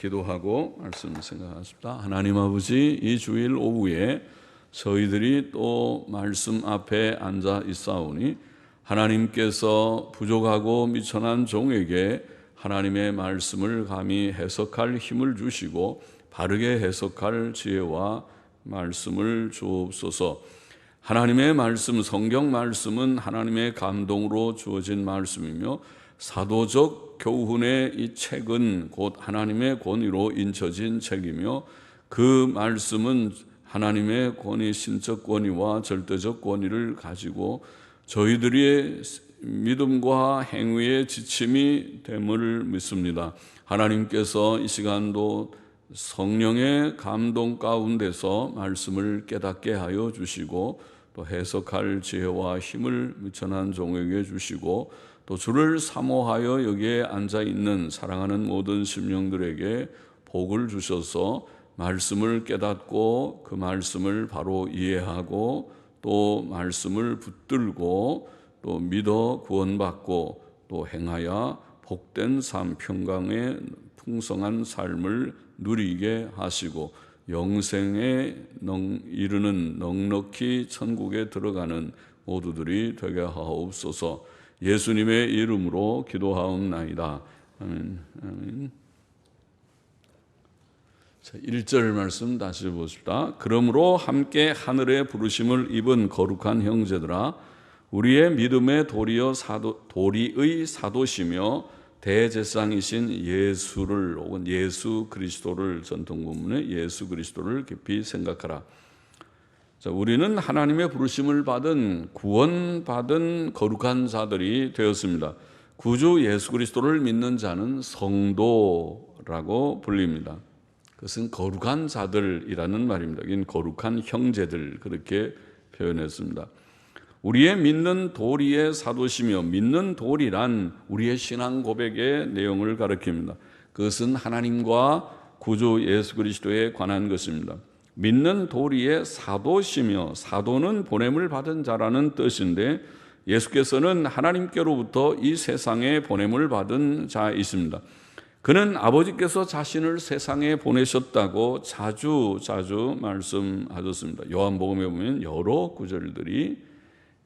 기도하고 말씀 생각하십니다. 하나님 아버지, 이 주일 오후에 저희들이 또 말씀 앞에 앉아 있사오니 하나님께서 부족하고 미천한 종에게 하나님의 말씀을 감히 해석할 힘을 주시고 바르게 해석할 지혜와 말씀을 주옵소서. 하나님의 말씀, 성경 말씀은 하나님의 감동으로 주어진 말씀이며 사도적 교훈의 이 책은 곧 하나님의 권위로 인쳐진 책이며 그 말씀은 하나님의 권위, 신적 권위와 절대적 권위를 가지고 저희들의 믿음과 행위의 지침이 됨을 믿습니다. 하나님께서 이 시간도 성령의 감동 가운데서 말씀을 깨닫게 하여 주시고 또 해석할 지혜와 힘을 미천한 종에게 주시고 또 주를 사모하여 여기에 앉아있는 사랑하는 모든 심령들에게 복을 주셔서 말씀을 깨닫고 그 말씀을 바로 이해하고 또 말씀을 붙들고 또 믿어 구원받고 또 행하여 복된 삶, 평강의 풍성한 삶을 누리게 하시고 영생에 이르는 넉넉히 천국에 들어가는 모두들이 되게 하옵소서. 예수님의 이름으로 기도하옵나이다. 아멘. 아멘. 자, 1절 말씀 다시 보십시다. 그러므로 함께 하늘의 부르심을 입은 거룩한 형제들아, 우리의 믿음의 도리의 사도시며 대제사장이신 예수를 혹은 예수 그리스도를, 전통 본문에 예수 그리스도를 깊이 생각하라. 자, 우리는 하나님의 부르심을 받은 구원받은 거룩한 자들이 되었습니다. 구주 예수 그리스도를 믿는 자는 성도라고 불립니다. 그것은 거룩한 자들이라는 말입니다. 이건 거룩한 형제들, 그렇게 표현했습니다. 우리의 믿는 도리의 사도시며, 믿는 도리란 우리의 신앙 고백의 내용을 가리킵니다. 그것은 하나님과 구주 예수 그리스도에 관한 것입니다. 믿는 도리의 사도시며, 사도는 보냄을 받은 자라는 뜻인데 예수께서는 하나님께로부터 이 세상에 보냄을 받은 자이십니다. 그는 아버지께서 자신을 세상에 보내셨다고 자주 말씀하셨습니다. 요한복음에 보면 여러 구절들이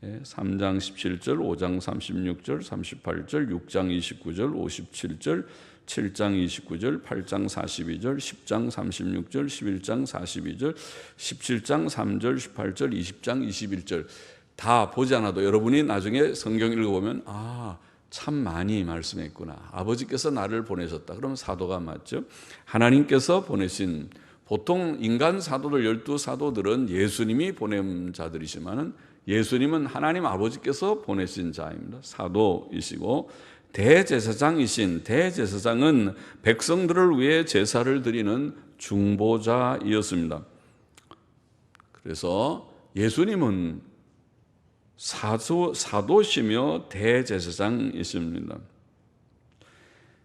3장 17절, 5장 36절, 38절, 6장 29절, 57절, 7장 29절, 8장 42절, 10장 36절, 11장 42절, 17장 3절, 18절, 20장 21절 다 보지 않아도 여러분이 나중에 성경 읽어보면 참 많이 말씀했구나. 아버지께서 나를 보내셨다. 그러면 사도가 맞죠? 하나님께서 보내신, 보통 인간 사도들 12사도들은 예수님이 보낸 자들이지만 예수님은 하나님 아버지께서 보내신 자입니다. 사도이시고 대제사장이신, 대제사장은 백성들을 위해 제사를 드리는 중보자이었습니다. 그래서 예수님은 사도시며 대제사장이십니다.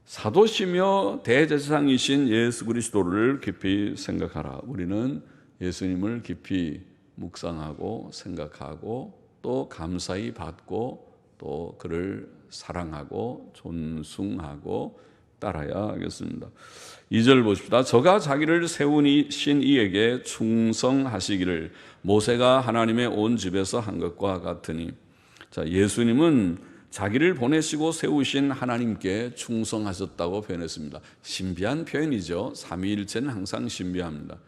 사도시며 대제사장이신 예수 그리스도를 깊이 생각하라. 우리는 예수님을 깊이 묵상하고 생각하고 또 감사히 받고 또 그를 사랑하고 존숭하고 따라야 하겠습니다. 2절 보십시다. 저가 자기를 세우신 이에게 충성하시기를 모세가 하나님의 온 집에서 한 것과 같으니. 자, 예수님은 자기를 보내시고 세우신 하나님께 충성하셨다고 표현했습니다. 신비한 표현이죠. 삼위일체는 항상 신비합니다.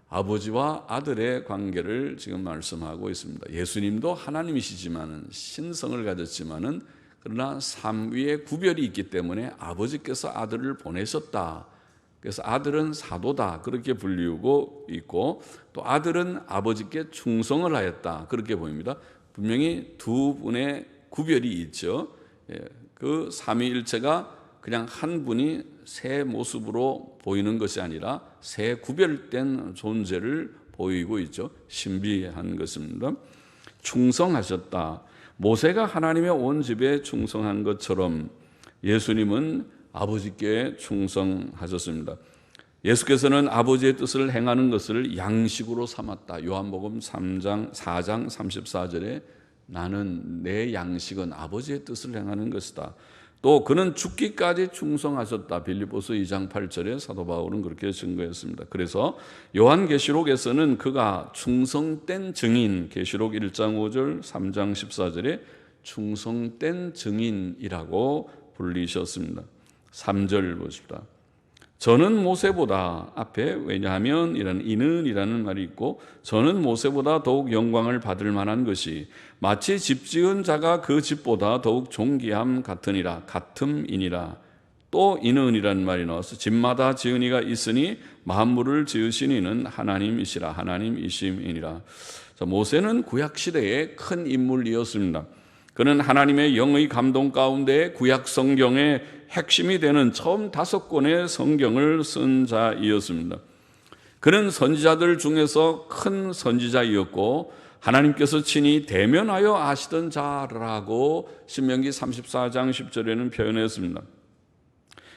아버지와 아들의 관계를 지금 말씀하고 있습니다. 예수님도 하나님이시지만은, 신성을 가졌지만은, 그러나 삼위의 구별이 있기 때문에 아버지께서 아들을 보내셨다. 그래서 아들은 사도다, 그렇게 불리우고 있고, 또 아들은 아버지께 충성을 하였다, 그렇게 보입니다. 분명히 두 분의 구별이 있죠. 그 삼위일체가 그냥 한 분이 새 모습으로 보이는 것이 아니라 새 구별된 존재를 보이고 있죠. 신비한 것입니다. 충성하셨다. 모세가 하나님의 온 집에 충성한 것처럼 예수님은 아버지께 충성하셨습니다. 예수께서는 아버지의 뜻을 행하는 것을 양식으로 삼았다. 요한복음 4장 34절에 나는 내 양식은 아버지의 뜻을 행하는 것이다. 또 그는 죽기까지 충성하셨다. 빌립보서 2장 8절에 사도 바울은 그렇게 증거했습니다. 그래서 요한계시록에서는 그가 충성된 증인, 계시록 1장 5절, 3장 14절에 충성된 증인이라고 불리셨습니다. 3절 보십시다. 저는 모세보다 앞에 왜냐하면 이는 말이 있고 저는 모세보다 더욱 영광을 받을 만한 것이 마치 집 지은 자가 그 집보다 더욱 존귀함 같음이니라. 또 이는이라는 말이 나와서 집마다 지은 이가 있으니 만물을 지으신 이는 하나님이심이니라. 모세는 구약 시대의 큰 인물이었습니다. 그는 하나님의 영의 감동 가운데 구약 성경의 핵심이 되는 처음 5권의 성경을 쓴 자이었습니다. 그는 선지자들 중에서 큰 선지자이었고 하나님께서 친히 대면하여 아시던 자라고 신명기 34장 10절에는 표현했습니다.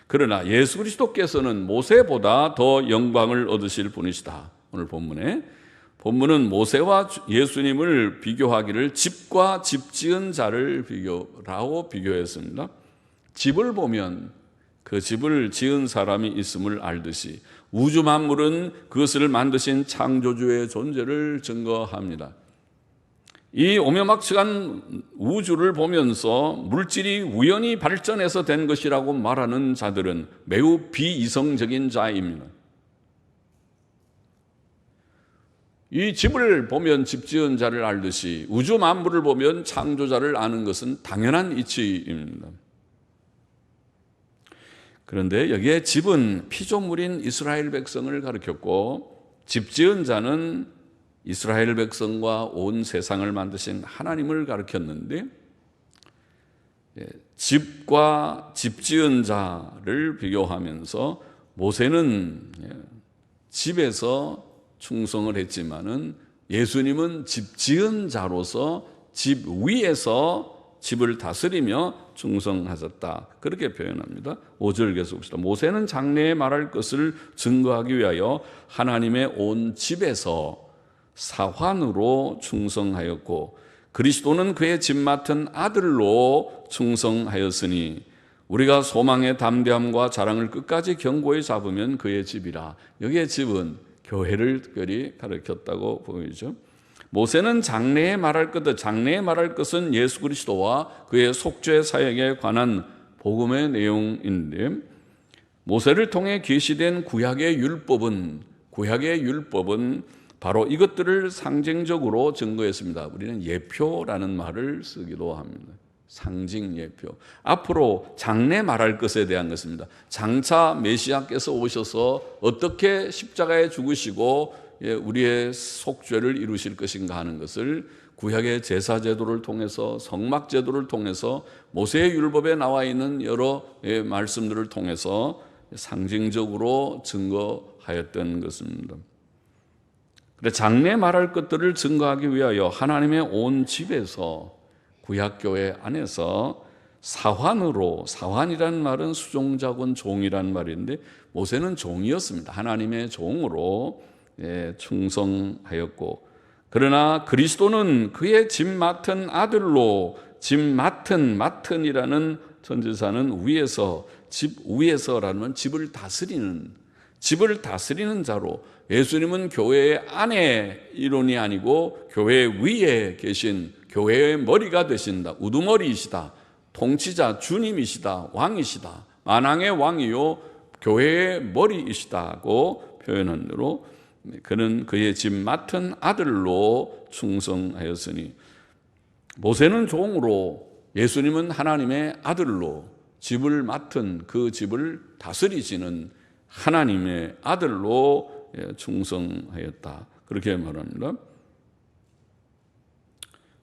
그러나 예수 그리스도께서는 모세보다 더 영광을 얻으실 분이시다. 오늘 본문은 모세와 예수님을 비교하기를 집과 집 지은 자를 비교했습니다. 집을 보면 그 집을 지은 사람이 있음을 알듯이 우주 만물은 그것을 만드신 창조주의 존재를 증거합니다. 이 오묘막측한 우주를 보면서 물질이 우연히 발전해서 된 것이라고 말하는 자들은 매우 비이성적인 자입니다. 이 집을 보면 집 지은 자를 알듯이 우주 만물을 보면 창조자를 아는 것은 당연한 이치입니다. 그런데 여기에 집은 피조물인 이스라엘 백성을 가리켰고 집 지은 자는 이스라엘 백성과 온 세상을 만드신 하나님을 가리켰는데 집과 집 지은 자를 비교하면서 모세는 집에서 충성을 했지만은 예수님은 집 지은 자로서 집 위에서 집을 다스리며 충성하셨다. 그렇게 표현합니다. 5절 계속 봅시다. 모세는 장래에 말할 것을 증거하기 위하여 하나님의 온 집에서 사환으로 충성하였고 그리스도는 그의 집 맡은 아들로 충성하였으니 우리가 소망의 담대함과 자랑을 끝까지 견고히 잡으면 그의 집이라. 여기에 집은 교회를 특별히 가르쳤다고 보이죠. 모세는 장래에 말할 것은 예수 그리스도와 그의 속죄 사역에 관한 복음의 내용인데 모세를 통해 계시된 구약의 율법은 바로 이것들을 상징적으로 증거했습니다. 우리는 예표라는 말을 쓰기도 합니다. 상징 예표. 앞으로 장래 말할 것에 대한 것입니다. 장차 메시아께서 오셔서 어떻게 십자가에 죽으시고 우리의 속죄를 이루실 것인가 하는 것을 구약의 제사 제도를 통해서 성막 제도를 통해서 모세의 율법에 나와 있는 여러 말씀들을 통해서 상징적으로 증거하였던 것입니다. 장래 말할 것들을 증거하기 위하여 하나님의 온 집에서 구약교회 안에서 사환이라는 말은 수종자군 종이라는 말인데 모세는 종이었습니다. 하나님의 종으로 충성하였고 그러나 그리스도는 그의 집 맡은 아들로 집 맡은이라는 전지사는 집 위에서라는 집을 다스리는 자로 예수님은 교회의 안에 이론이 아니고 교회 위에 계신 교회의 머리가 되신다. 우두머리이시다. 통치자 주님이시다. 왕이시다. 만왕의 왕이요 교회의 머리이시다고 표현한 대로 그는 그의 집 맡은 아들로 충성하였으니 모세는 종으로 예수님은 하나님의 아들로 집을 맡은 그 집을 다스리시는 하나님의 아들로 충성하였다. 그렇게 말합니다.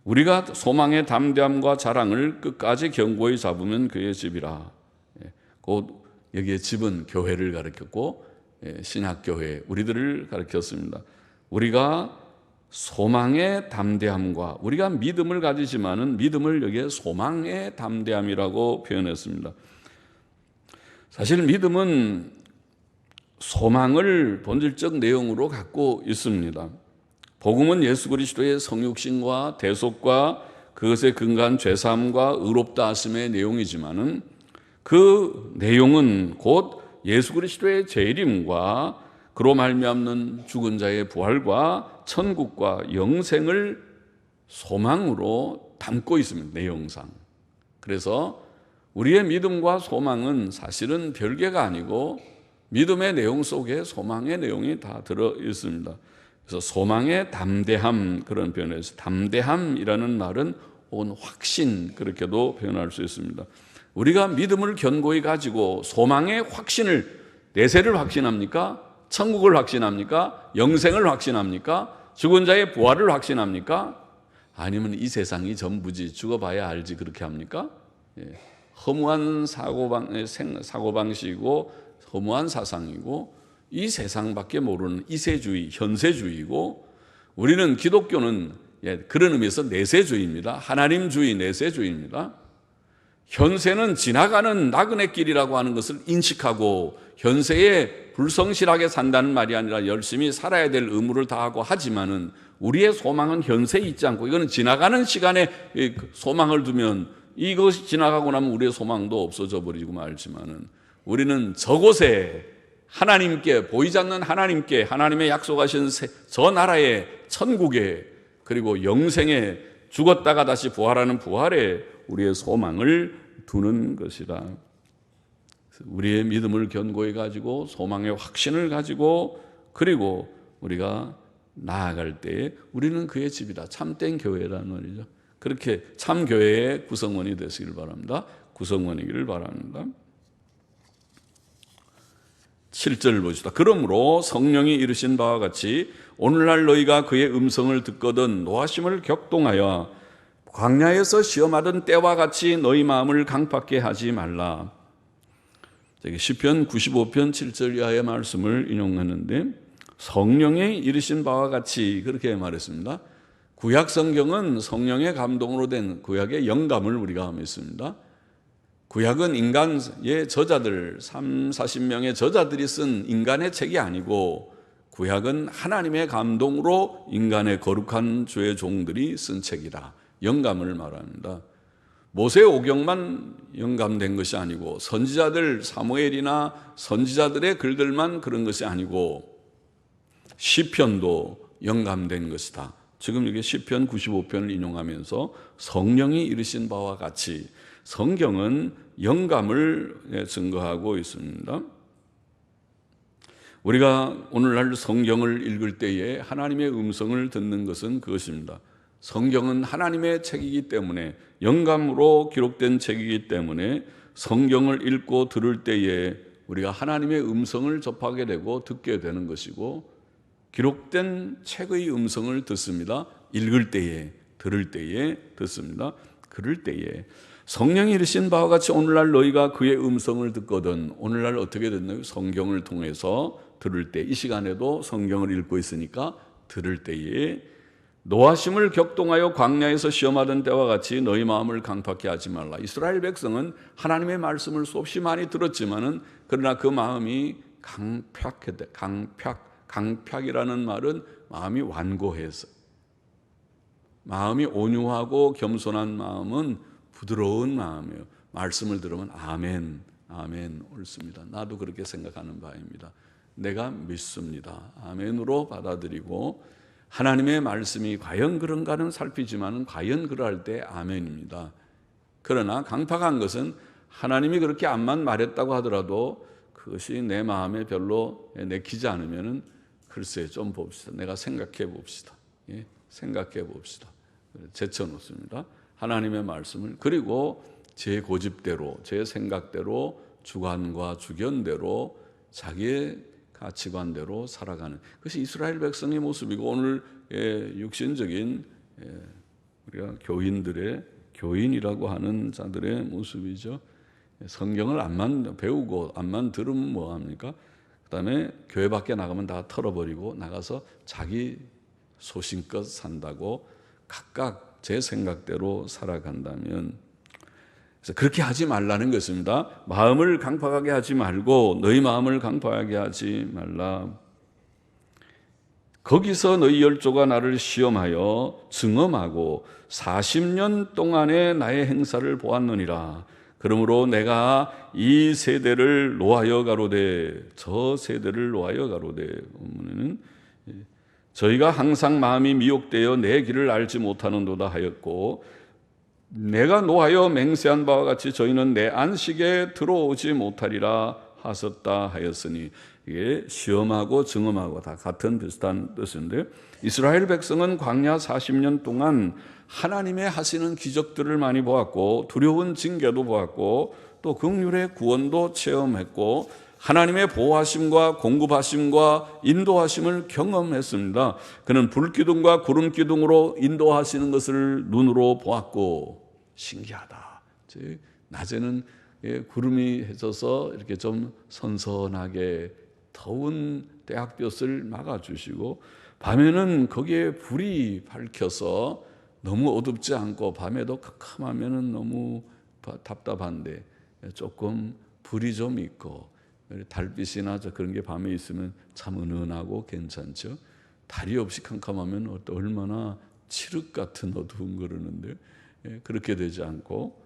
우리가 소망의 담대함과 자랑을 끝까지 견고히 잡으면 그의 집이라. 곧 여기에 집은 교회를 가리켰고 신학교회 우리들을 가리켰습니다. 우리가 소망의 담대함과 우리가 믿음을 가지지만은 믿음을 여기에 소망의 담대함이라고 표현했습니다. 사실 믿음은 소망을 본질적 내용으로 갖고 있습니다. 복음은 예수 그리스도의 성육신과 대속과 그것에 근거한 죄사함과 의롭다 하심의 내용이지만은 그 내용은 곧 예수 그리스도의 재림과 그로 말미암는 죽은 자의 부활과 천국과 영생을 소망으로 담고 있습니다. 내용상. 그래서 우리의 믿음과 소망은 사실은 별개가 아니고 믿음의 내용 속에 소망의 내용이 다 들어 있습니다. 그래서 소망의 담대함, 그런 표현에서 담대함이라는 말은 온 확신, 그렇게도 표현할 수 있습니다. 우리가 믿음을 견고히 가지고 소망의 확신을, 내세를 확신합니까? 천국을 확신합니까? 영생을 확신합니까? 죽은 자의 부활을 확신합니까? 아니면 이 세상이 전부지, 죽어봐야 알지, 그렇게 합니까? 허무한 사고방식이고 허무한 사상이고 이 세상밖에 모르는 이세주의, 현세주의고, 우리는 기독교는 그런 의미에서 내세주의입니다. 하나님주의, 내세주의입니다. 현세는 지나가는 나그네 길이라고 하는 것을 인식하고 현세에 불성실하게 산다는 말이 아니라 열심히 살아야 될 의무를 다하고 하지만은 우리의 소망은 현세에 있지 않고, 이거는 지나가는 시간에 소망을 두면 이것이 지나가고 나면 우리의 소망도 없어져 버리고 말지만은, 우리는 저곳에 하나님께, 보이지 않는 하나님께, 하나님의 약속하신 저 나라의 천국에, 그리고 영생에, 죽었다가 다시 부활하는 부활에 우리의 소망을 두는 것이다. 우리의 믿음을 견고히 가지고 소망의 확신을 가지고, 그리고 우리가 나아갈 때 우리는 그의 집이다. 참된 교회라는 말이죠. 그렇게 참 교회의 구성원이 되시길 바랍니다. 구성원이기를 바랍니다. 7절을 보시다. 그러므로 성령이 이르신 바와 같이 오늘날 너희가 그의 음성을 듣거든 노하심을 격동하여 광야에서 시험하던 때와 같이 너희 마음을 강팍게 하지 말라. 시편 95편 7절 이하의 말씀을 인용하는데, 성령이 이르신 바와 같이 그렇게 말했습니다. 구약 성경은 성령의 감동으로 된 구약의 영감을 우리가 믿습니다. 구약은 인간의 저자들, 30-40명의 저자들이 쓴 인간의 책이 아니고, 구약은 하나님의 감동으로 인간의 거룩한 주의 종들이 쓴 책이다. 영감을 말합니다. 모세 오경만 영감된 것이 아니고, 선지자들 사무엘이나 선지자들의 글들만 그런 것이 아니고, 시편도 영감된 것이다. 지금 이게 시편 95편을 인용하면서 성령이 이르신 바와 같이 성경은 영감을 증거하고 있습니다. 우리가 오늘날 성경을 읽을 때에 하나님의 음성을 듣는 것은 그것입니다. 성경은 하나님의 책이기 때문에, 영감으로 기록된 책이기 때문에 성경을 읽고 들을 때에 우리가 하나님의 음성을 접하게 되고 듣게 되는 것이고, 기록된 책의 음성을 듣습니다. 읽을 때에, 들을 때에 듣습니다. 그럴 때에 성령이 이르신 바와 같이 오늘날 너희가 그의 음성을 듣거든. 오늘날 어떻게 듣나요? 성경을 통해서 들을 때, 이 시간에도 성경을 읽고 있으니까 들을 때에 노하심을 격동하여 광야에서 시험하던 때와 같이 너희 마음을 강팍게 하지 말라. 이스라엘 백성은 하나님의 말씀을 수없이 많이 들었지만은, 그러나 그 마음이 강팍이라는 말은 마음이 완고해서, 마음이 온유하고 겸손한 마음은 부드러운 마음이에요. 말씀을 들으면 아멘, 아멘 옳습니다. 나도 그렇게 생각하는 바입니다. 내가 믿습니다. 아멘으로 받아들이고, 하나님의 말씀이 과연 그런가는 살피지만 과연 그럴 때 아멘입니다. 그러나 강팍한 것은 하나님이 그렇게 암만 말했다고 하더라도 그것이 내 마음에 별로 내키지 않으면, 글쎄 좀 봅시다. 내가 생각해 봅시다. 생각해 봅시다. 제쳐놓습니다. 하나님의 말씀을, 그리고 제 고집대로, 제 생각대로, 주관과 주견대로, 자기의 가치관대로 살아가는 그것이 이스라엘 백성의 모습이고, 오늘 육신적인 우리가 교인들의, 교인이라고 하는 자들의 모습이죠. 성경을 암만 배우고 암만 들으면 뭐합니까? 그 다음에 교회 밖에 나가면 다 털어버리고 나가서 자기 소신껏 산다고, 각각 제 생각대로 살아간다면, 그래서 그렇게 하지 말라는 것입니다. 마음을 강팍하게 하지 말고 너희 마음을 강팍하게 하지 말라. 거기서 너희 열조가 나를 시험하여 증험하고 40년 동안의 나의 행사를 보았느니라. 그러므로 내가 이 세대를 노하여 가로되, 저 세대를 노하여 가로되, 보면은 저희가 항상 마음이 미혹되어 내 길을 알지 못하는도다 하였고, 내가 노하여 맹세한 바와 같이 저희는 내 안식에 들어오지 못하리라 하셨다 하였으니, 이게 시험하고 증험하고 다 같은 비슷한 뜻인데, 이스라엘 백성은 광야 40년 동안 하나님의 하시는 기적들을 많이 보았고, 두려운 징계도 보았고, 또 긍휼의 구원도 체험했고, 하나님의 보호하심과 공급하심과 인도하심을 경험했습니다. 그는 불기둥과 구름기둥으로 인도하시는 것을 눈으로 보았고, 신기하다. 낮에는 구름이 해져서 이렇게 좀 선선하게 더운 대학볕을 막아주시고, 밤에는 거기에 불이 밝혀서 너무 어둡지 않고, 밤에도 캄캄하면 너무 답답한데 조금 불이 좀 있고, 달빛이나 그런 게 밤에 있으면 참 은은하고 괜찮죠. 달이 없이 캄캄하면 얼마나 칠흑 같은 어두운 그러는데, 그렇게 되지 않고,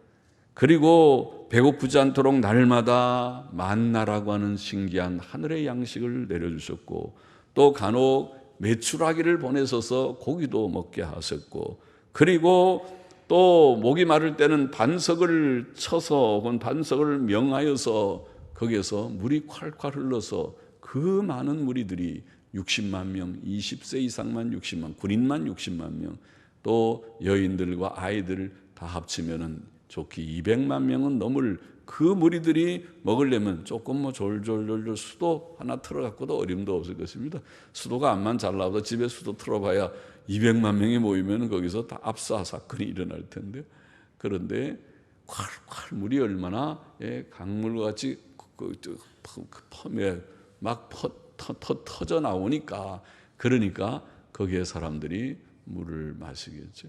그리고 배고프지 않도록 날마다 만나라고 하는 신기한 하늘의 양식을 내려주셨고, 또 간혹 메추라기를 보내셔서 고기도 먹게 하셨고, 그리고 또 목이 마를 때는 반석을 쳐서 혹은 반석을 명하여서 거기에서 물이 콸콸 흘러서 그 많은 무리들이 60만 명, 20세 이상만 60만, 군인만 60만 명, 또 여인들과 아이들 다 합치면은 좋기 200만 명은 넘을 그 무리들이 먹으려면 조금 졸졸졸 수도 하나 틀어갖고도 어림도 없을 것입니다. 수도가 암만 잘 나와도 집에 수도 틀어봐야 200만 명이 모이면 거기서 다 압사 사건이 일어날 텐데, 그런데 콸콸 물이 얼마나 강물같이 막 터져 나오니까, 그러니까 거기에 사람들이 물을 마시겠죠.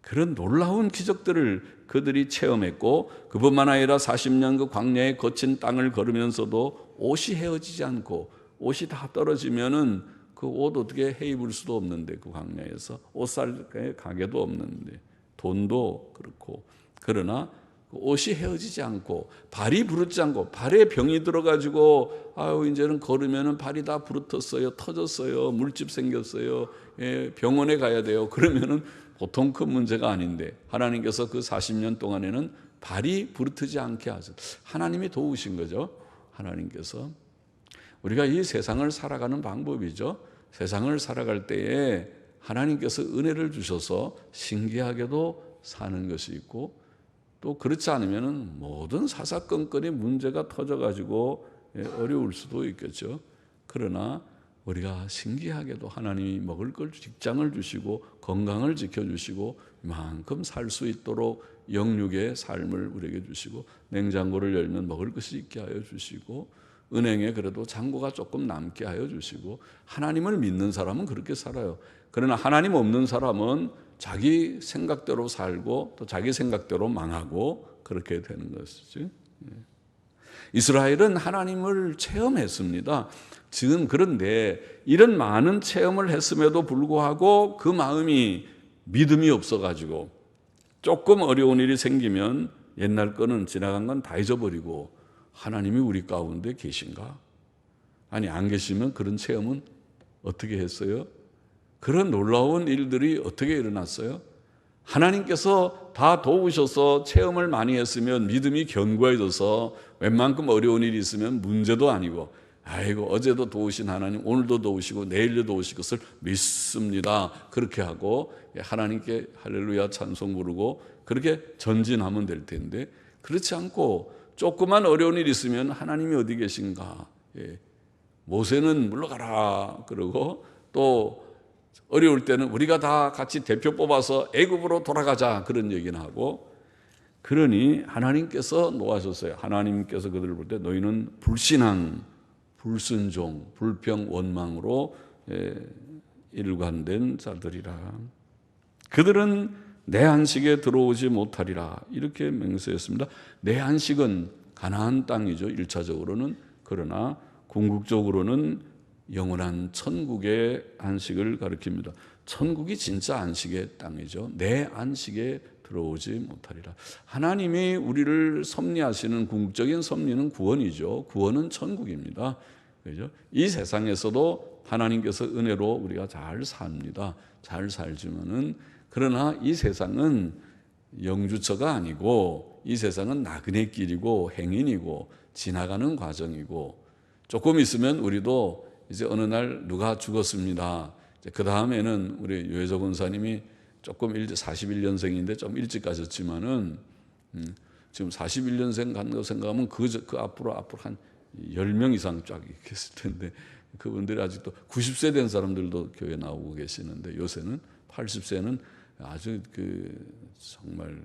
그런 놀라운 기적들을 그들이 체험했고, 그뿐만 아니라 40년 그 광야에 거친 땅을 걸으면서도 옷이 헤어지지 않고, 옷이 다 떨어지면은 그 옷 어떻게 해 입을 수도 없는데, 그 광야에서 옷 살 가게도 없는데, 돈도 그렇고, 그러나 그 옷이 헤어지지 않고, 발이 부르지 않고, 발에 병이 들어가지고 아유 이제는 걸으면은 발이 다 부르텄어요, 터졌어요, 물집 생겼어요, 병원에 가야 돼요. 그러면은 보통 큰 문제가 아닌데, 하나님께서 그 40년 동안에는 발이 부르트지 않게 하셨어요. 하나님이 도우신 거죠. 하나님께서. 우리가 이 세상을 살아가는 방법이죠. 세상을 살아갈 때에 하나님께서 은혜를 주셔서 신기하게도 사는 것이 있고, 또 그렇지 않으면 모든 사사건건이 문제가 터져가지고 어려울 수도 있겠죠. 그러나 우리가 신기하게도 하나님이 먹을 걸, 직장을 주시고 건강을 지켜주시고 이만큼 살 수 있도록 영육의 삶을 우리에게 주시고, 냉장고를 열면 먹을 것이 있게 하여 주시고, 은행에 그래도 잔고가 조금 남게 하여 주시고, 하나님을 믿는 사람은 그렇게 살아요. 그러나 하나님 없는 사람은 자기 생각대로 살고 또 자기 생각대로 망하고 그렇게 되는 것이죠. 이스라엘은 하나님을 체험했습니다. 지금 그런데 이런 많은 체험을 했음에도 불구하고 그 마음이 믿음이 없어가지고 조금 어려운 일이 생기면 옛날 거는 지나간 건 다 잊어버리고, 하나님이 우리 가운데 계신가? 아니, 안 계시면 그런 체험은 어떻게 했어요? 그런 놀라운 일들이 어떻게 일어났어요? 하나님께서 다 도우셔서 체험을 많이 했으면 믿음이 견고해져서 웬만큼 어려운 일이 있으면 문제도 아니고, 아이고 어제도 도우신 하나님 오늘도 도우시고 내일도 도우실 것을 믿습니다, 그렇게 하고 하나님께 할렐루야 찬송 부르고 그렇게 전진하면 될 텐데, 그렇지 않고 조그만 어려운 일이 있으면 하나님이 어디 계신가? 모세는 물러가라 그러고, 또 어려울 때는 우리가 다 같이 대표 뽑아서 애굽으로 돌아가자 그런 얘기는 하고, 그러니 하나님께서 노하셨어요. 하나님께서 그들을 볼 때 너희는 불신앙, 불순종, 불평, 원망으로 일관된 자들이라. 그들은 내 안식에 들어오지 못하리라 이렇게 맹세했습니다. 내 안식은 가나안 땅이죠, 1차적으로는. 그러나 궁극적으로는 영원한 천국의 안식을 가리킵니다. 천국이 진짜 안식의 땅이죠. 내 안식에 들어오지 못하리라. 하나님이 우리를 섭리하시는 궁극적인 섭리는 구원이죠. 구원은 천국입니다. 그죠? 이 세상에서도 하나님께서 은혜로 우리가 잘 삽니다. 잘 살지만은, 그러나 이 세상은 영주처가 아니고 이 세상은 나그네 길이고 행인이고 지나가는 과정이고, 조금 있으면 우리도 이제 어느 날 누가 죽었습니다. 그 다음에는 우리 유해조 권사님이 조금 41년생인데 좀 일찍 가셨지만은 지금 41년생 간 거 생각하면 그 앞으로 한 10명 이상 쫙 계실 텐데, 그분들이 아직도 90세 된 사람들도 교회 나오고 계시는데, 요새는 80세는 아주 정말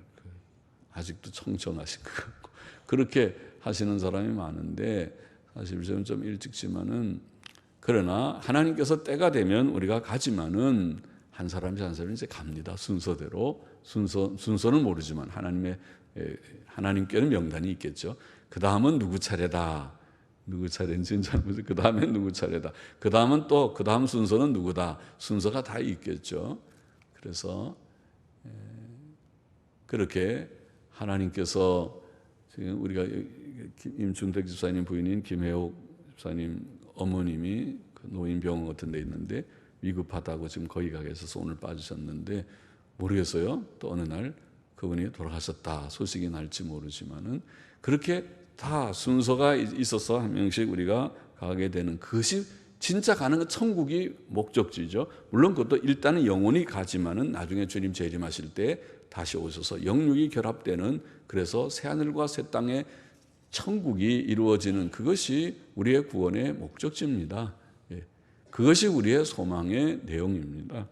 아직도 청청하신 것 같고, 그렇게 하시는 사람이 많은데, 사실 저는 좀 일찍지만은, 그러나 하나님께서 때가 되면 우리가 가지만은 한 사람이 이제 갑니다. 순서대로. 순서는 모르지만 하나님께는 명단이 있겠죠. 그 다음은 누구 차례다. 누구 차례인지는 잘 모르죠. 그 다음엔 누구 차례다. 그 다음은 또 그 다음 순서는 누구다. 순서가 다 있겠죠. 그래서 그렇게 하나님께서, 지금 우리가 임충택 집사님 부인인 김혜옥 집사님 어머님이 노인병원 같은 데 있는데 위급하다고 지금 거기 가 계셔서 오늘 빠지셨는데, 모르겠어요. 또 어느 날 그분이 돌아가셨다 소식이 날지 모르지만은, 그렇게 다 순서가 있어서 한 명씩 우리가 가게 되는, 그것이 진짜 가는 건 천국이 목적지죠. 물론 그것도 일단은 영혼이 가지만은 나중에 주님 재림하실 때 다시 오셔서 영육이 결합되는, 그래서 새하늘과 새 땅에 천국이 이루어지는, 그것이 우리의 구원의 목적지입니다. 그것이 우리의 소망의 내용입니다.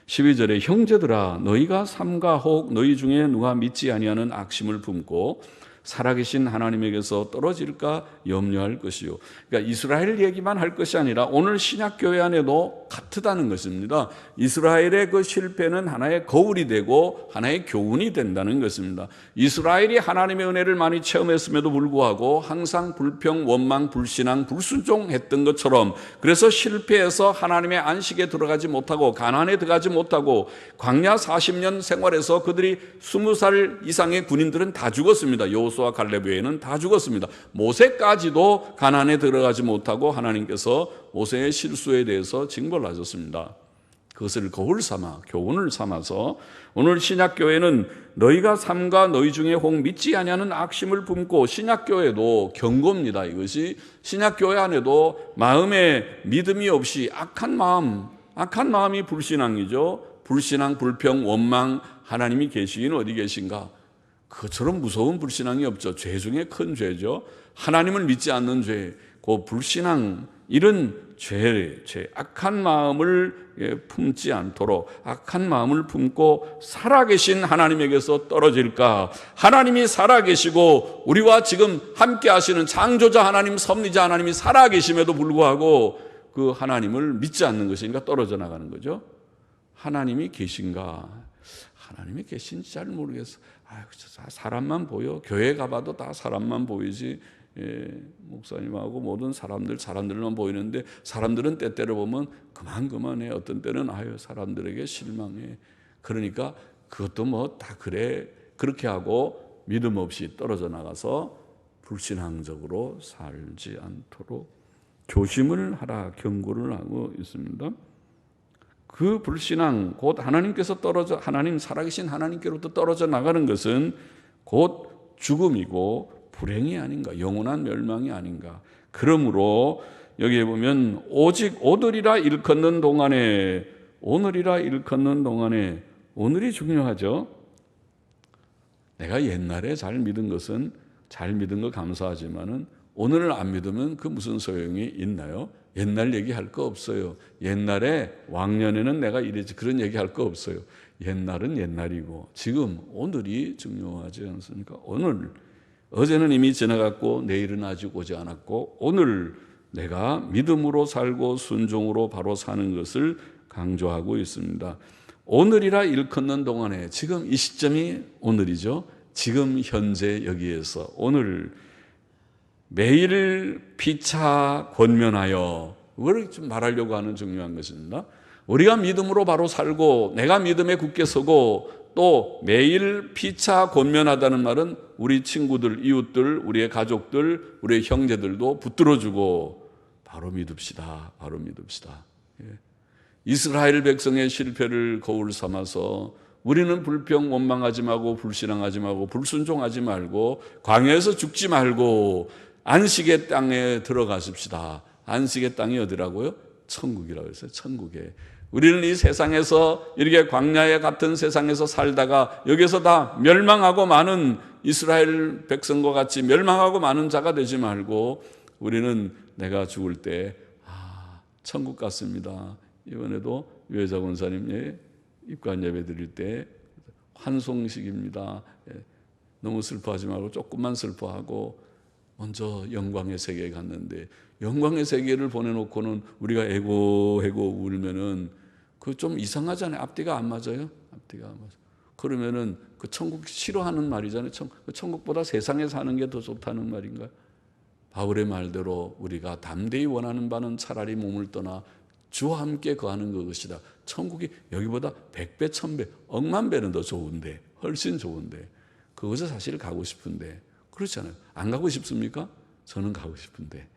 12절에 형제들아 너희가 삼가 혹 너희 중에 누가 믿지 아니하는 악심을 품고 살아계신 하나님에게서 떨어질까 염려할 것이요. 그러니까 이스라엘 얘기만 할 것이 아니라 오늘 신약교회 안에도 같다는 것입니다. 이스라엘의 그 실패는 하나의 거울이 되고 하나의 교훈이 된다는 것입니다. 이스라엘이 하나님의 은혜를 많이 체험했음에도 불구하고 항상 불평, 원망, 불신앙, 불순종했던 것처럼, 그래서 실패해서 하나님의 안식에 들어가지 못하고 가나안에 들어가지 못하고 광야 40년 생활에서 그들이 20살 이상의 군인들은 다 죽었습니다. 여호수아 갈렙 외에는 다 죽었습니다. 모세까지도 가나안에 들어가지 못하고 하나님께서 모세의 실수에 대해서 징벌을 하셨습니다. 그것을 거울 삼아, 교훈을 삼아서 오늘 신약교회는 너희가 삼가 너희 중에 혹 믿지 아니하는 악심을 품고, 신약교회도 경고입니다. 이것이 신약교회 안에도 마음에 믿음이 없이 악한 마음이 불신앙이죠. 불신앙, 불평, 원망, 하나님이 계시긴 어디 계신가? 그처럼 무서운 불신앙이 없죠. 죄 중에 큰 죄죠. 하나님을 믿지 않는 죄, 그 불신앙, 이런 죄, 악한 마음을 품지 않도록, 악한 마음을 품고 살아계신 하나님에게서 떨어질까? 하나님이 살아계시고 우리와 지금 함께 하시는 창조자 하나님, 섭리자 하나님이 살아계심에도 불구하고 그 하나님을 믿지 않는 것이니까 떨어져 나가는 거죠. 하나님이 계신가? 하나님이 계신지 잘 모르겠어. 사람만 보여. 교회 가봐도 다 사람만 보이지. 목사님하고 모든 사람들만 보이는데, 사람들은 때때로 보면 그만해. 어떤 때는 사람들에게 실망해. 그러니까 그것도 뭐 다 그래. 그렇게 하고 믿음 없이 떨어져 나가서 불신앙적으로 살지 않도록 조심을 하라 경고를 하고 있습니다. 그 불신앙, 곧 하나님께서 하나님 살아계신 하나님께로부터 떨어져 나가는 것은 곧 죽음이고 불행이 아닌가, 영원한 멸망이 아닌가. 그러므로 여기에 보면 오직 오늘이라 일컫는 동안에, 오늘이 중요하죠. 내가 옛날에 잘 믿은 것은 잘 믿은 거 감사하지만은 오늘을 안 믿으면 그 무슨 소용이 있나요? 옛날 얘기할 거 없어요. 옛날에 왕년에는 내가 이랬지, 그런 얘기할 거 없어요. 옛날은 옛날이고 지금 오늘이 중요하지 않습니까? 오늘, 어제는 이미 지나갔고 내일은 아직 오지 않았고 오늘 내가 믿음으로 살고 순종으로 바로 사는 것을 강조하고 있습니다. 오늘이라 일컫는 동안에, 지금 이 시점이 오늘이죠. 지금 현재 여기에서 오늘 매일 피차 권면하여, 그걸 좀 말하려고 하는 중요한 것입니다. 우리가 믿음으로 바로 살고 내가 믿음에 굳게 서고 또 매일 피차 권면하다는 말은 우리 친구들, 이웃들, 우리의 가족들, 우리의 형제들도 붙들어주고 바로 믿읍시다. 바로 믿읍시다. 이스라엘 백성의 실패를 거울 삼아서 우리는 불평 원망하지 말고 불신앙하지 말고 불순종하지 말고 광야에서 죽지 말고 안식의 땅에 들어가십시다. 안식의 땅이 어디라고요? 천국이라고 했어요. 천국에. 우리는 이 세상에서 이렇게 광야에 같은 세상에서 살다가 여기서 다 멸망하고 많은 이스라엘 백성과 같이 멸망하고 많은 자가 되지 말고 우리는 내가 죽을 때 천국 같습니다. 이번에도 유혜자 권사님 입관 예배 드릴 때 환송식입니다. 너무 슬퍼하지 말고 조금만 슬퍼하고 먼저 영광의 세계에 갔는데 영광의 세계를 보내놓고는 우리가 애고 울면은 그 좀 이상하잖아요. 앞뒤가 안 맞아요. 앞뒤가 안 맞아요. 그러면은 그 천국 싫어하는 말이잖아요. 천국보다 세상에 사는 게 더 좋다는 말인가요? 바울의 말대로 우리가 담대히 원하는 바는 차라리 몸을 떠나 주와 함께 거하는 그것이다. 천국이 여기보다 100배, 1000배, 억만 배는 더 좋은데, 훨씬 좋은데 그것을 사실 가고 싶은데 그렇잖아요. 안 가고 싶습니까? 저는 가고 싶은데,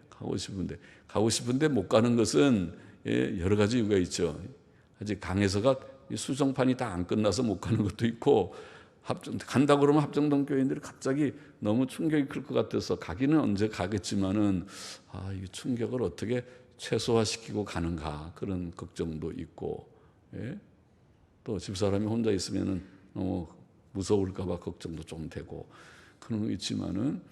가고 싶은데 못 가는 것은 여러 가지 이유가 있죠. 아직 강에서가 수정판이 다 안 끝나서 못 가는 것도 있고, 간다 그러면 합정동 교인들이 갑자기 너무 충격이 클 것 같아서 가기는 언제 가겠지만은 이 충격을 어떻게 최소화시키고 가는가 그런 걱정도 있고, 또 집사람이 혼자 있으면은 너무 무서울까봐 걱정도 좀 되고 그런 거 있지만은,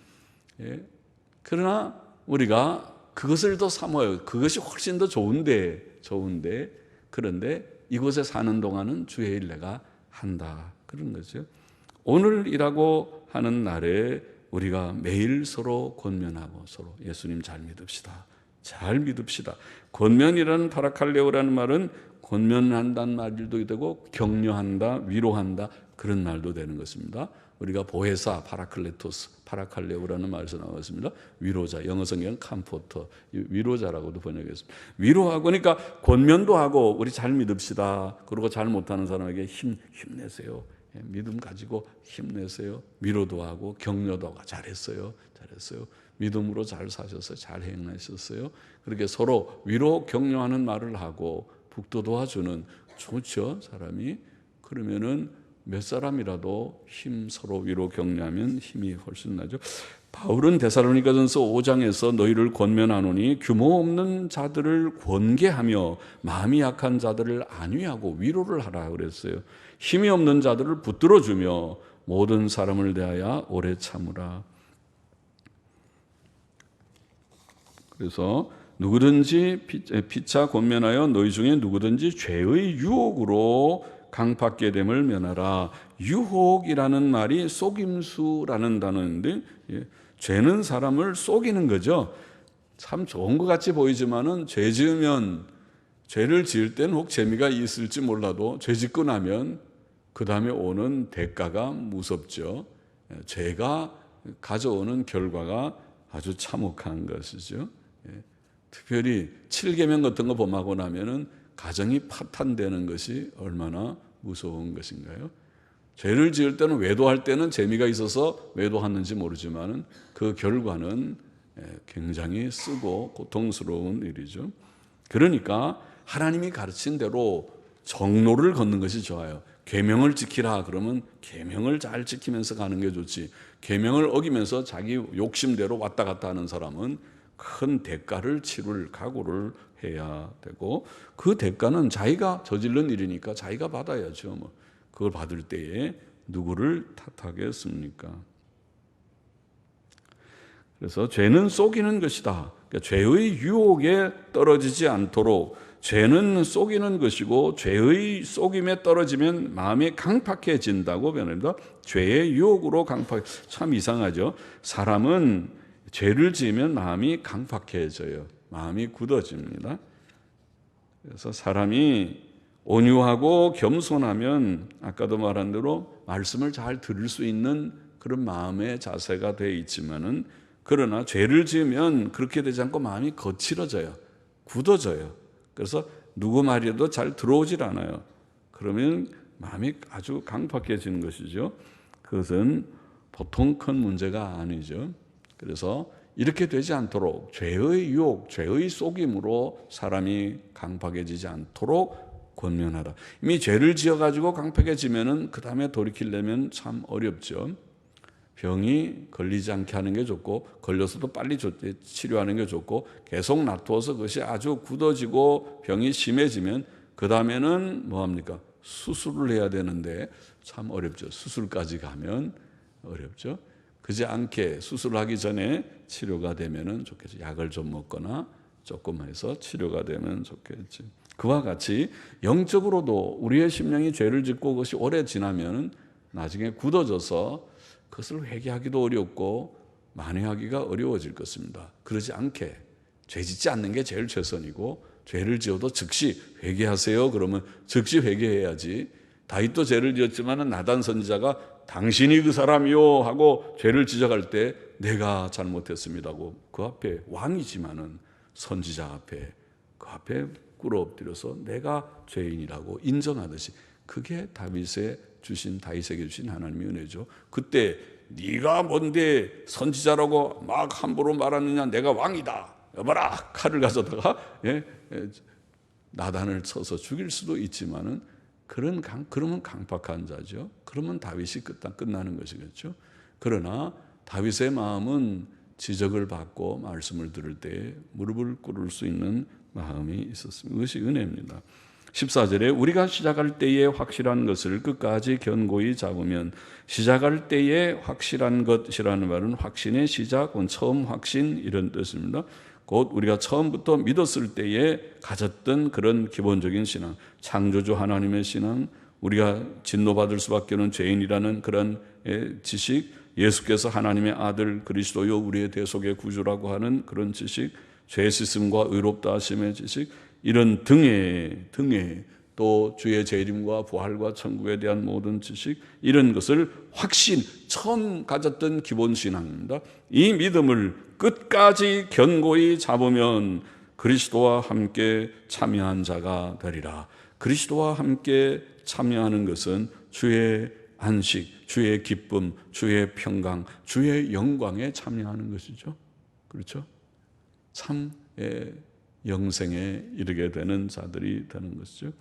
그러나 우리가 그것을 더 사모해요. 그것이 훨씬 더 좋은데 그런데 이곳에 사는 동안은 주의 일 내가 한다 그런 거죠. 오늘이라고 하는 날에 우리가 매일 서로 권면하고 서로 예수님 잘 믿읍시다. 잘 믿읍시다. 권면이라는 파라칼레오라는 말은 권면한다는 말도 되고 격려한다, 위로한다 그런 말도 되는 것입니다. 우리가 보혜사, 파라칼레오라는 말에서 나왔습니다. 위로자, 영어 성경은 컴포터, 위로자라고도 번역했습니다. 위로하고 그러니까 권면도 하고 우리 잘 믿읍시다. 그리고 잘 못하는 사람에게 힘내세요. 믿음 가지고 힘내세요. 위로도 하고 격려도 하고 잘했어요. 믿음으로 잘 사셨어요. 잘 행하셨어요. 그렇게 서로 위로 격려하는 말을 하고 북도 도와주는 좋죠. 사람이. 그러면은 몇 사람이라도 서로 위로 격려하면 힘이 훨씬 나죠. 바울은 데살로니가전서 5장에서 너희를 권면하노니 규모 없는 자들을 권계하며 마음이 약한 자들을 안위하고 위로를 하라 그랬어요. 힘이 없는 자들을 붙들어주며 모든 사람을 대하여 오래 참으라. 그래서 누구든지 피차 권면하여 너희 중에 누구든지 죄의 유혹으로 강팍게 됨을 면하라. 유혹이라는 말이 속임수라는 단어인데, 죄는 사람을 속이는 거죠. 참 좋은 것 같이 보이지만은 죄 지으면, 죄를 지을 때는 혹 재미가 있을지 몰라도 죄 짓고 나면 그 다음에 오는 대가가 무섭죠. 죄가 가져오는 결과가 아주 참혹한 것이죠. 특별히 7계명 같은 거 범하고 나면은 가정이 파탄되는 것이 얼마나 무서운 것인가요? 죄를 지을 때는 외도할 때는 재미가 있어서 외도하는지 모르지만 그 결과는 굉장히 쓰고 고통스러운 일이죠. 그러니까 하나님이 가르친 대로 정로를 걷는 것이 좋아요. 계명을 지키라 그러면 계명을 잘 지키면서 가는 게 좋지. 계명을 어기면서 자기 욕심대로 왔다 갔다 하는 사람은 큰 대가를 치를 각오를 해야 되고, 그 대가는 자기가 저지른 일이니까 자기가 받아야죠. 그걸 받을 때에 누구를 탓하겠습니까? 그래서 죄는 속이는 것이다. 그러니까 죄의 유혹에 떨어지지 않도록 죄는 속이는 것이고 죄의 속임에 떨어지면 마음이 강팍해진다고 변합니다. 죄의 유혹으로 참 이상하죠. 사람은 죄를 지으면 마음이 강팍해져요. 마음이 굳어집니다. 그래서 사람이 온유하고 겸손하면 아까도 말한 대로 말씀을 잘 들을 수 있는 그런 마음의 자세가 되어 있지만은, 그러나 죄를 지으면 그렇게 되지 않고 마음이 거칠어져요. 굳어져요. 그래서 누구 말이라도 잘 들어오질 않아요. 그러면 마음이 아주 강팍해지는 것이죠. 그것은 보통 큰 문제가 아니죠. 그래서 이렇게 되지 않도록 죄의 유혹, 죄의 속임으로 사람이 강팍해지지 않도록 권면하라. 이미 죄를 지어가지고 강팍해지면은 그 다음에 돌이키려면 참 어렵죠. 병이 걸리지 않게 하는 게 좋고, 걸려서도 빨리 치료하는 게 좋고, 계속 놔두어서 그것이 아주 굳어지고 병이 심해지면 그 다음에는 뭐합니까? 수술을 해야 되는데 참 어렵죠. 수술까지 가면 어렵죠. 그지 않게 수술하기 전에 치료가 되면 좋겠죠. 약을 좀 먹거나 조금 해서 치료가 되면 좋겠죠. 그와 같이 영적으로도 우리의 심령이 죄를 짓고 그것이 오래 지나면 나중에 굳어져서 그것을 회개하기도 어렵고 만회하기가 어려워질 것입니다. 그러지 않게 죄 짓지 않는 게 제일 최선이고, 죄를 지어도 즉시 회개하세요. 그러면 즉시 회개해야지. 다윗도 죄를 지었지만 나단 선지자가 당신이 그 사람이요 하고 죄를 지적할 때 내가 잘못했습니다고 그 앞에 왕이지만은 선지자 앞에 그 앞에 꿇어 엎드려서 내가 죄인이라고 인정하듯이, 그게 다윗에게 주신 하나님의 은혜죠. 그때 네가 뭔데 선지자라고 막 함부로 말하느냐, 내가 왕이다, 여봐라, 칼을 가져다가 나단을 쳐서 죽일 수도 있지만은 그러면 강팍한 자죠. 그러면 다윗이 끝나는 것이겠죠. 그러나 다윗의 마음은 지적을 받고 말씀을 들을 때 무릎을 꿇을 수 있는 마음이 있었습니다. 그것이 은혜입니다. 14절에 우리가 시작할 때에 확실한 것을 끝까지 견고히 잡으면, 시작할 때에 확실한 것이라는 말은 확신의 시작, 처음 확신 이런 뜻입니다. 곧 우리가 처음부터 믿었을 때에 가졌던 그런 기본적인 신앙, 창조주 하나님의 신앙, 우리가 진노받을 수밖에 없는 죄인이라는 그런 지식, 예수께서 하나님의 아들 그리스도요 우리의 대속의 구주라고 하는 그런 지식, 죄 씻음과 의롭다 하심의 지식, 이런 등에 또 주의 재림과 부활과 천국에 대한 모든 지식, 이런 것을 확신, 처음 가졌던 기본 신앙입니다. 이 믿음을 끝까지 견고히 잡으면 그리스도와 함께 참여한 자가 되리라. 그리스도와 함께 참여하는 것은 주의 안식, 주의 기쁨, 주의 평강, 주의 영광에 참여하는 것이죠. 그렇죠? 참 영생에 이르게 되는 자들이 되는 것이죠.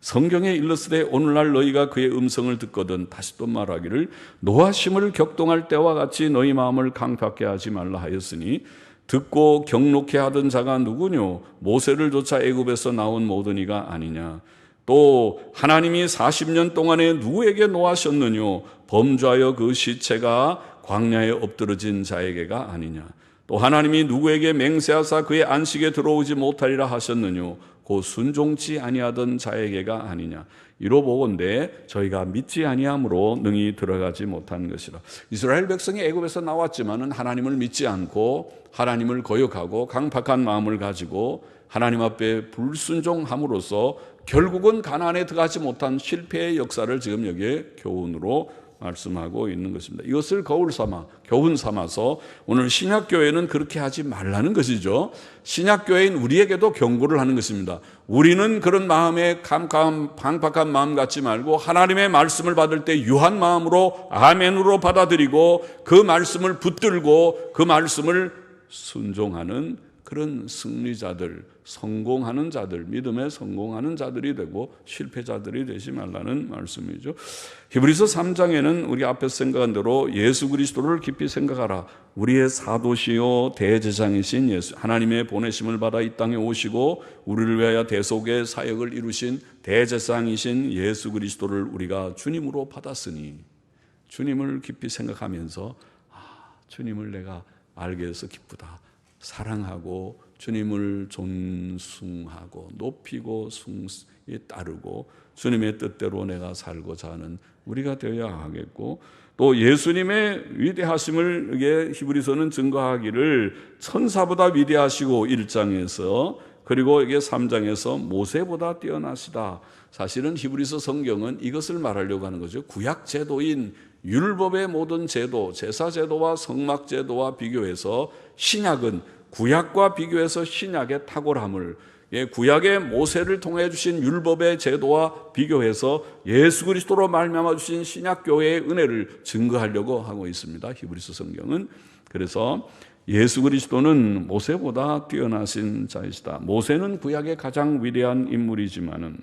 성경에 일렀으되 오늘날 너희가 그의 음성을 듣거든 다시 또 말하기를 노하심을 격동할 때와 같이 너희 마음을 강팍게 하지 말라 하였으니, 듣고 경록해 하던 자가 누구뇨? 모세를 쫓아 애굽에서 나온 모든 이가 아니냐? 또 하나님이 40년 동안에 누구에게 노하셨느뇨? 범죄하여 그 시체가 광야에 엎드러진 자에게가 아니냐? 또 하나님이 누구에게 맹세하사 그의 안식에 들어오지 못하리라 하셨느뇨? 곧 순종치 아니하던 자에게가 아니냐? 이로보건대 저희가 믿지 아니함으로 능히 들어가지 못한 것이라. 이스라엘 백성이 애굽에서 나왔지만은 하나님을 믿지 않고 하나님을 거역하고 강팍한 마음을 가지고 하나님 앞에 불순종함으로써 결국은 가나안에 들어가지 못한 실패의 역사를 지금 여기에 교훈으로 말씀하고 있는 것입니다. 이것을 교훈 삼아서 오늘 신약교회는 그렇게 하지 말라는 것이죠. 신약교회인 우리에게도 경고를 하는 것입니다. 우리는 그런 마음에 강팍한 마음 갖지 말고 하나님의 말씀을 받을 때 유한 마음으로 아멘으로 받아들이고 그 말씀을 붙들고 그 말씀을 순종하는 그런 승리자들, 성공하는 자들, 믿음에 성공하는 자들이 되고 실패자들이 되지 말라는 말씀이죠. 히브리서 3장에는 우리 앞에서 생각한 대로 예수 그리스도를 깊이 생각하라. 우리의 사도시요 대제사장이신 예수, 하나님의 보내심을 받아 이 땅에 오시고 우리를 위하여 대속의 사역을 이루신 대제사장이신 예수 그리스도를 우리가 주님으로 받았으니, 주님을 깊이 생각하면서 주님을 내가 알게 해서 기쁘다, 사랑하고 주님을 존숭하고 높이고 따르고 주님의 뜻대로 내가 살고자 하는 우리가 되어야 하겠고, 또 예수님의 위대하심을 히브리서는 증거하기를 천사보다 위대하시고 1장에서, 그리고 이게 3장에서 모세보다 뛰어나시다. 사실은 히브리서 성경은 이것을 말하려고 하는 거죠. 구약 제도인 율법의 모든 제도, 제사 제도와 성막 제도와 비교해서 신약은 구약과 비교해서 신약의 탁월함을, 구약의 모세를 통해 주신 율법의 제도와 비교해서 예수 그리스도로 말미암아 주신 신약 교회의 은혜를 증거하려고 하고 있습니다. 히브리서 성경은. 그래서 예수 그리스도는 모세보다 뛰어나신 자이시다. 모세는 구약의 가장 위대한 인물이지만은,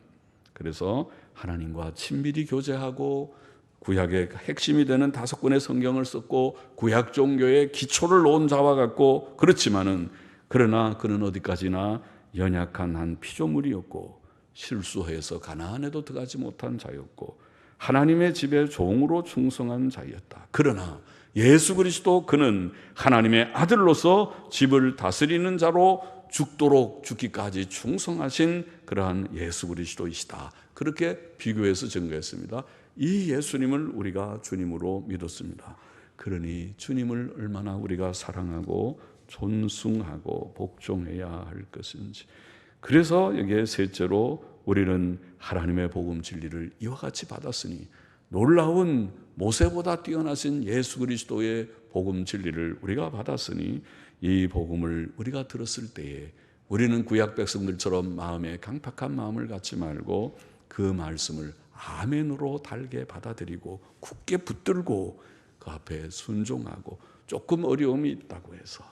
그래서 하나님과 친밀히 교제하고 구약의 핵심이 되는 5권의 성경을 썼고 구약 종교의 기초를 놓은 자와 같고, 그렇지만은 그러나 그는 어디까지나 연약한 한 피조물이었고 실수해서 가나안에도 들어가지 못한 자였고 하나님의 집에 종으로 충성한 자였다. 그러나 예수 그리스도, 그는 하나님의 아들로서 집을 다스리는 자로 죽도록 죽기까지 충성하신 그러한 예수 그리스도이시다. 그렇게 비교해서 증거했습니다. 이 예수님을 우리가 주님으로 믿었습니다. 그러니 주님을 얼마나 우리가 사랑하고 존숭하고 복종해야 할 것인지. 그래서 여기에 셋째로 우리는 하나님의 복음 진리를 이와 같이 받았으니, 놀라운 모세보다 뛰어나신 예수 그리스도의 복음 진리를 우리가 받았으니 이 복음을 우리가 들었을 때에 우리는 구약 백성들처럼 마음에 강팍한 마음을 갖지 말고 그 말씀을 아멘으로 달게 받아들이고 굳게 붙들고 그 앞에 순종하고, 조금 어려움이 있다고 해서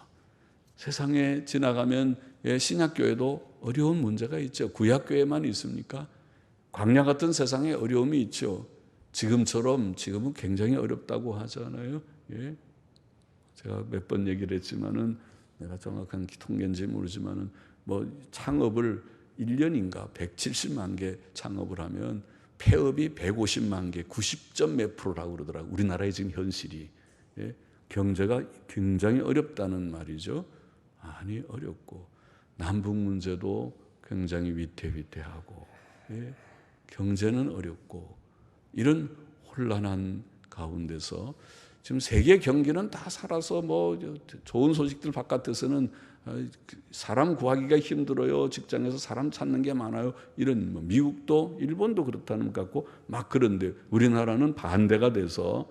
세상에 지나가면 신약교회도 어려운 문제가 있죠. 구약교회만 있습니까? 광야 같은 세상에 어려움이 있죠. 지금은 굉장히 어렵다고 하잖아요. 예. 제가 몇 번 얘기를 했지만은, 내가 정확한 통계인지 모르지만은 창업을 1년인가 170만 개 창업을 하면 폐업이 150만 개, 90점 몇 프로라고 그러더라고요. 우리나라의 지금 현실이. 예? 경제가 굉장히 어렵다는 말이죠. 아니, 어렵고 남북 문제도 굉장히 위태위태하고, 예? 경제는 어렵고, 이런 혼란한 가운데서 지금 세계 경기는 다 살아서 좋은 소식들 바깥에서는 사람 구하기가 힘들어요. 직장에서 사람 찾는 게 많아요. 이런 미국도 일본도 그렇다는 것 같고 막 그런데 우리나라는 반대가 돼서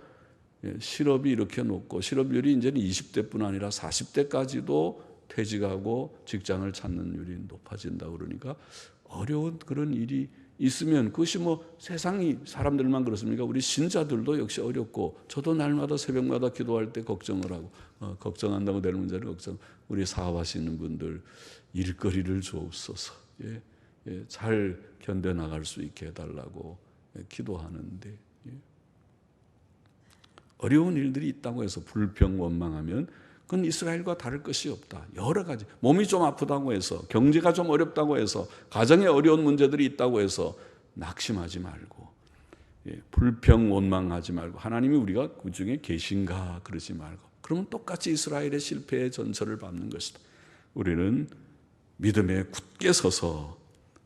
실업이 이렇게 높고, 실업률이 이제는 20대뿐 아니라 40대까지도 퇴직하고 직장을 찾는 율이 높아진다고 그러니까, 어려운 그런 일이 있으면 그것이 세상이 사람들만 그렇습니까? 우리 신자들도 역시 어렵고, 저도 날마다 새벽마다 기도할 때 걱정을 하고, 걱정한다고 될 문제를 걱정. 우리 사업하시는 분들 일거리를 주옵소서. 잘 견뎌나갈 수 있게 해달라고 기도하는데, 어려운 일들이 있다고 해서 불평 원망하면 그건 이스라엘과 다를 것이 없다. 여러 가지, 몸이 좀 아프다고 해서, 경제가 좀 어렵다고 해서, 가정에 어려운 문제들이 있다고 해서 낙심하지 말고, 불평 원망하지 말고, 하나님이 우리가 그 중에 계신가 그러지 말고, 그러면 똑같이 이스라엘의 실패의 전철을 밟는 것이다. 우리는 믿음에 굳게 서서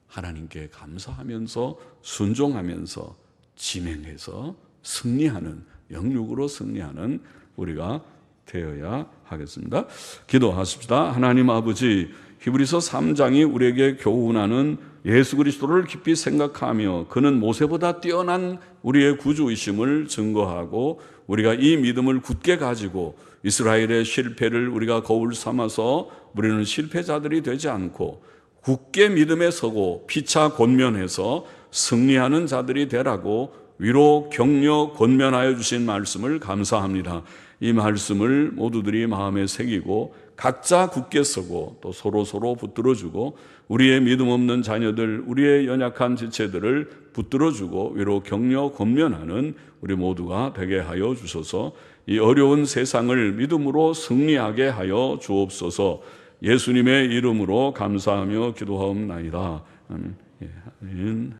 하나님께 감사하면서 순종하면서 진행해서 승리하는, 영육으로 승리하는 우리가 되어야 하겠습니다. 기도하십시다. 하나님 아버지, 히브리서 3장이 우리에게 교훈하는 예수 그리스도를 깊이 생각하며 그는 모세보다 뛰어난 우리의 구주이심을 증거하고, 우리가 이 믿음을 굳게 가지고 이스라엘의 실패를 우리가 거울 삼아서 우리는 실패자들이 되지 않고 굳게 믿음에 서고 피차 권면해서 승리하는 자들이 되라고 위로 격려 권면하여 주신 말씀을 감사합니다. 이 말씀을 모두들이 마음에 새기고 각자 굳게 서고 또 서로 붙들어주고, 우리의 믿음 없는 자녀들, 우리의 연약한 지체들을 붙들어주고 위로 격려 권면하는 우리 모두가 되게 하여 주소서. 이 어려운 세상을 믿음으로 승리하게 하여 주옵소서. 예수님의 이름으로 감사하며 기도하옵나이다. 아멘.